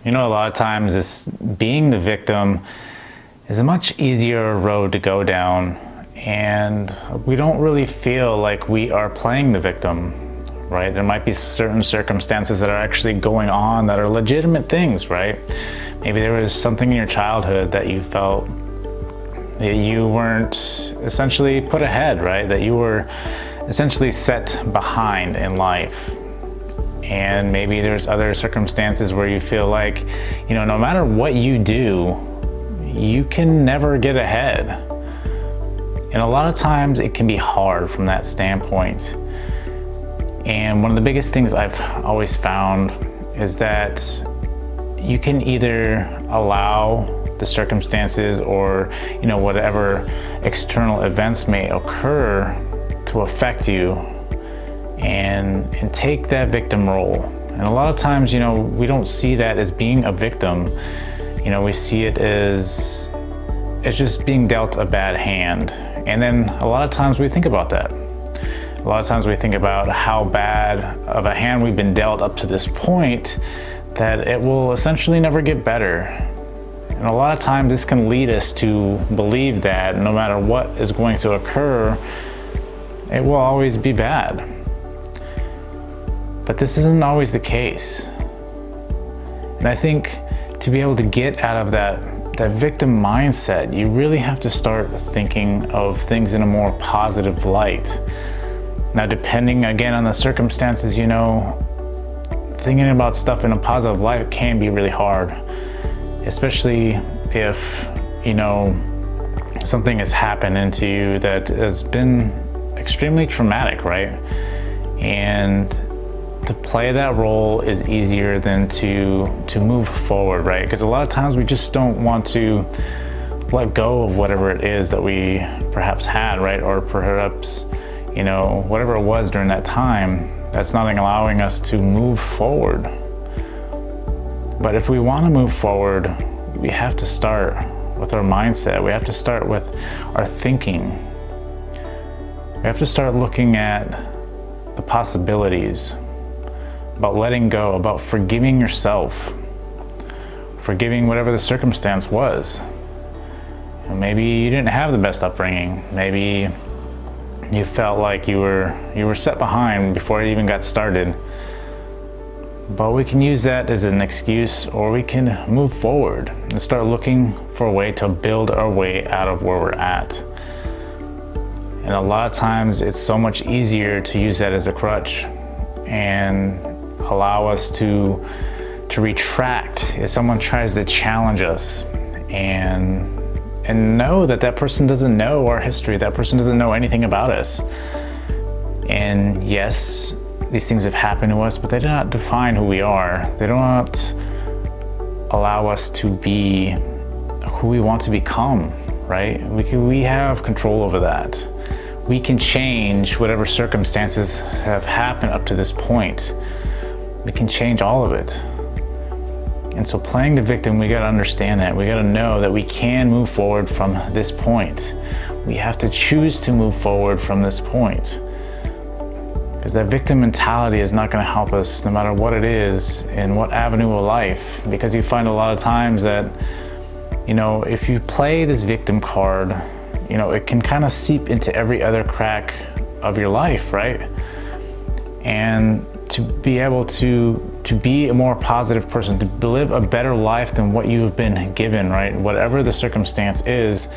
You know, a lot of times this being the victim is a much easier road to go down, and we don't really feel like we are playing the victim, right? There might be certain circumstances that are actually going on that are legitimate things, right? Maybe there was something in your childhood that you felt that you weren't essentially put ahead, right? That you were essentially set behind in life. And maybe there's other circumstances where you feel like, you know, no matter what you do, you can never get ahead. And a lot of times it can be hard from that standpoint. And one of the biggest things I've always found is that you can either allow the circumstances or, you know, whatever external events may occur to affect you and take that victim role. And a lot of times, you know, we don't see that as being a victim. You know, we see it as it's just being dealt a bad hand. And then a lot of times we think about that. A lot of times we think about how bad of a hand we've been dealt up to this point that it will essentially never get better. And a lot of times this can lead us to believe that no matter what is going to occur, it will always be bad. But this isn't always the case. And I think to be able to get out of that victim mindset, you really have to start thinking of things in a more positive light. Now, depending again on the circumstances, you know, thinking about stuff in a positive light can be really hard, especially if, you know, something has happened to you that has been extremely traumatic, right? And to play that role is easier than to move forward, right? Because a lot of times we just don't want to let go of whatever it is that we perhaps had, right? Or perhaps, you know, whatever it was during that time, that's not allowing us to move forward. But if we want to move forward, we have to start with our mindset. We have to start with our thinking. We have to start looking at the possibilities, about letting go, about forgiving yourself, forgiving whatever the circumstance was. And maybe you didn't have the best upbringing. Maybe you felt like you were set behind before it even got started. But we can use that as an excuse, or we can move forward and start looking for a way to build our way out of where we're at. And a lot of times it's so much easier to use that as a crutch and allow us to retract if someone tries to challenge us, and know that that person doesn't know our history, that person doesn't know anything about us. And yes, these things have happened to us, but they do not define who we are. They do not allow us to be who we want to become, right? We have control over that. We can change whatever circumstances have happened up to this point. We can change all of it. And so playing the victim, we got to understand that. We got to know that we can move forward from this point. We have to choose to move forward from this point. Because that victim mentality is not going to help us no matter what it is in what avenue of life. Because you find a lot of times that, you know, if you play this victim card, you know, it can kind of seep into every other crack of your life, right? And to be able to be a more positive person, to live a better life than what you've been given, right? Whatever the circumstance is,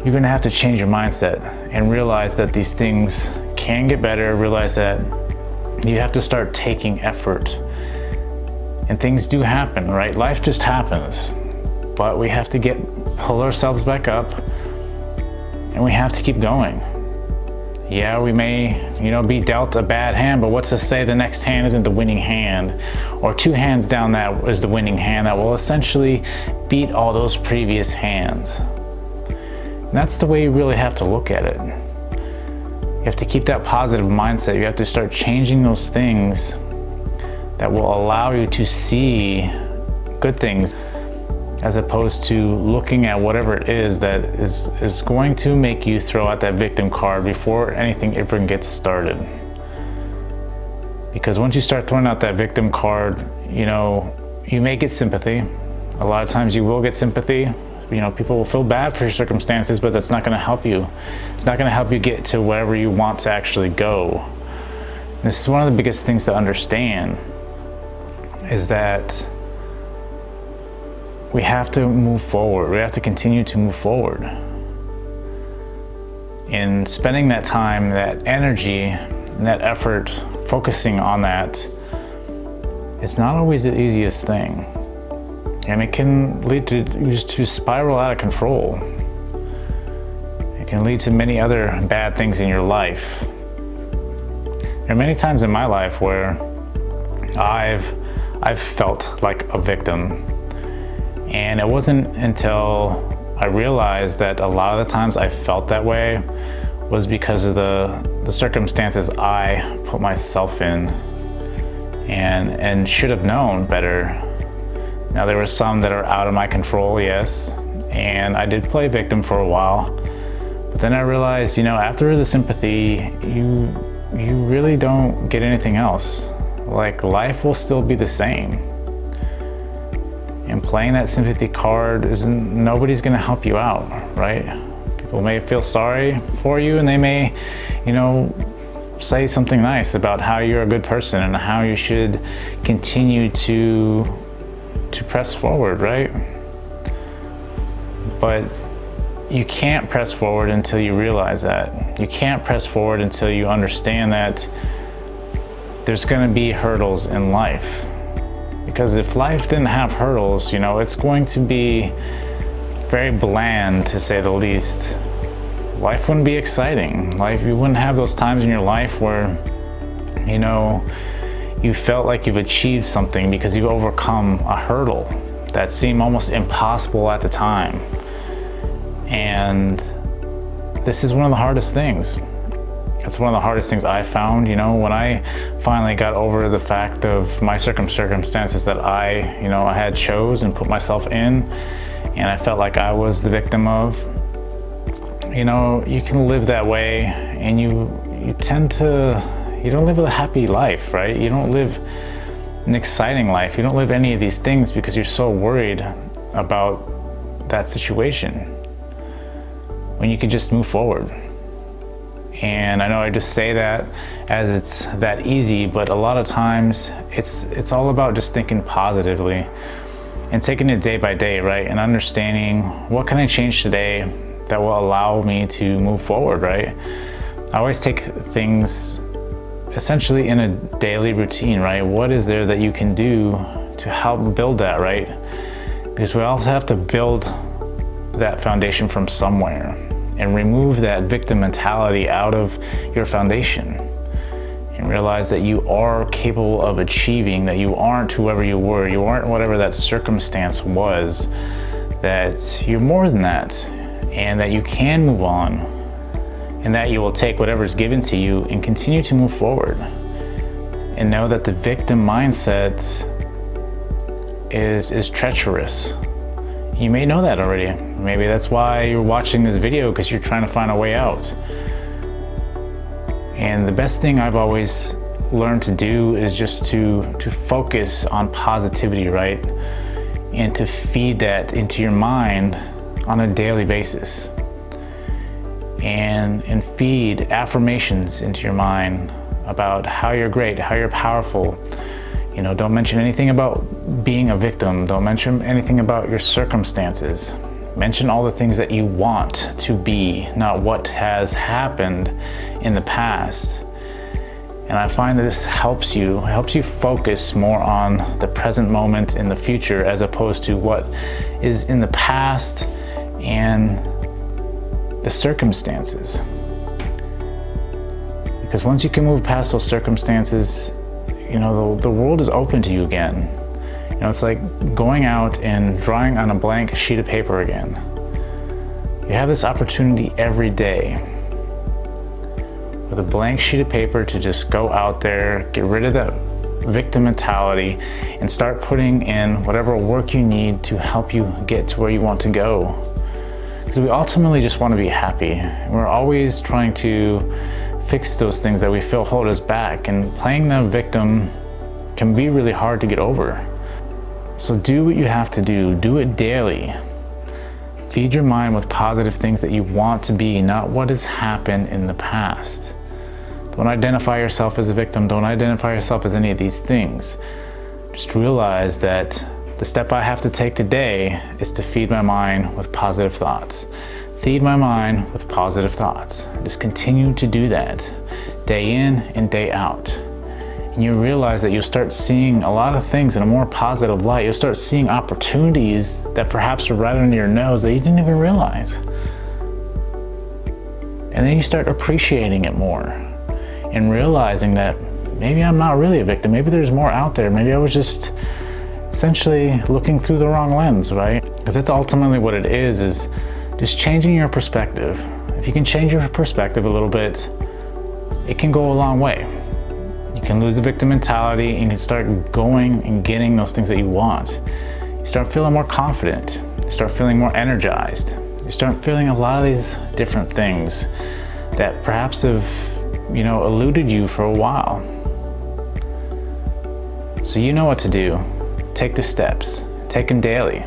you're gonna have to change your mindset and realize that these things can get better, realize that you have to start taking effort. And things do happen, right? Life just happens. But we have to pull ourselves back up, and we have to keep going. Yeah, we may, you know, be dealt a bad hand, but what's to say the next hand isn't the winning hand, or two hands down that is the winning hand that will essentially beat all those previous hands. And that's the way you really have to look at it. You have to keep that positive mindset. You have to start changing those things that will allow you to see good things, as opposed to looking at whatever it is that is going to make you throw out that victim card before anything ever gets started. Because once you start throwing out that victim card, you may get sympathy. A lot of times you will get sympathy. People will feel bad for your circumstances, but that's not going to help you. It's not going to help you get to wherever you want to actually go. This is one of the biggest things to understand, is that we have to move forward. We have to continue to move forward. And spending that time, that energy, and that effort focusing on that, it's not always the easiest thing. And it can lead to spiral out of control. It can lead to many other bad things in your life. There are many times in my life where I've felt like a victim. And it wasn't until I realized that a lot of the times I felt that way was because of the circumstances I put myself in and should have known better. Now, there were some that are out of my control, yes, and I did play victim for a while, but then I realized, after the sympathy, you really don't get anything else. Like, life will still be the same. And playing that sympathy card nobody's gonna help you out, right? People may feel sorry for you, and they may, say something nice about how you're a good person and how you should continue to press forward, right? But you can't press forward until you realize that. You can't press forward until you understand that there's going to be hurdles in life. Because if life didn't have hurdles, it's going to be very bland, to say the least. Life wouldn't be exciting. You wouldn't have those times in your life where, you felt like you've achieved something because you've overcome a hurdle that seemed almost impossible at the time. And this is one of the hardest things. It's one of the hardest things I found, when I finally got over the fact of my circumstances that I had chose and put myself in, and I felt like I was the victim of. You can live that way, and you don't live a happy life, right? You don't live an exciting life. You don't live any of these things because you're so worried about that situation, when you could just move forward. And I know I just say that as it's that easy, but a lot of times it's all about just thinking positively and taking it day by day, right? And understanding, what can I change today that will allow me to move forward, right? I always take things essentially in a daily routine, right? What is there that you can do to help build that, right? Because we also have to build that foundation from somewhere and remove that victim mentality out of your foundation and realize that you are capable of achieving, that you aren't whoever you were, you aren't whatever that circumstance was, that you're more than that, and that you can move on, and that you will take whatever's given to you and continue to move forward. And know that the victim mindset is treacherous. You may know that already. Maybe that's why you're watching this video, because you're trying to find a way out. And the best thing I've always learned to do is just to focus on positivity, right? And to feed that into your mind on a daily basis. And feed affirmations into your mind about how you're great, how you're powerful. Don't mention anything about being a victim. Don't mention anything about your circumstances. Mention all the things that you want to be, not what has happened in the past. And I find that this helps you focus more on the present moment in the future, as opposed to what is in the past and the circumstances. Because once you can move past those circumstances, the world is open to you again. It's like going out and drawing on a blank sheet of paper again. You have this opportunity every day with a blank sheet of paper to just go out there, get rid of that victim mentality, and start putting in whatever work you need to help you get to where you want to go. Because we ultimately just want to be happy. We're always trying to fix those things that we feel hold us back. And playing the victim can be really hard to get over. So do what you have to do. Do it daily. Feed your mind with positive things that you want to be, not what has happened in the past. Don't identify yourself as a victim. Don't identify yourself as any of these things. Just realize that the step I have to take today is to feed my mind with positive thoughts. Feed my mind with positive thoughts. Just continue to do that day in and day out. And you realize that you'll start seeing a lot of things in a more positive light. You'll start seeing opportunities that perhaps are right under your nose that you didn't even realize. And then you start appreciating it more and realizing that maybe I'm not really a victim. Maybe there's more out there. Maybe I was just essentially looking through the wrong lens, right? Because that's ultimately what it is just changing your perspective. If you can change your perspective a little bit, it can go a long way. You can lose the victim mentality and you can start going and getting those things that you want. You start feeling more confident. You start feeling more energized. You start feeling a lot of these different things that perhaps have, eluded you for a while. So you know what to do. Take the steps. Take them daily.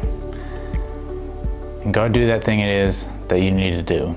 And go do that thing it is that you need to do.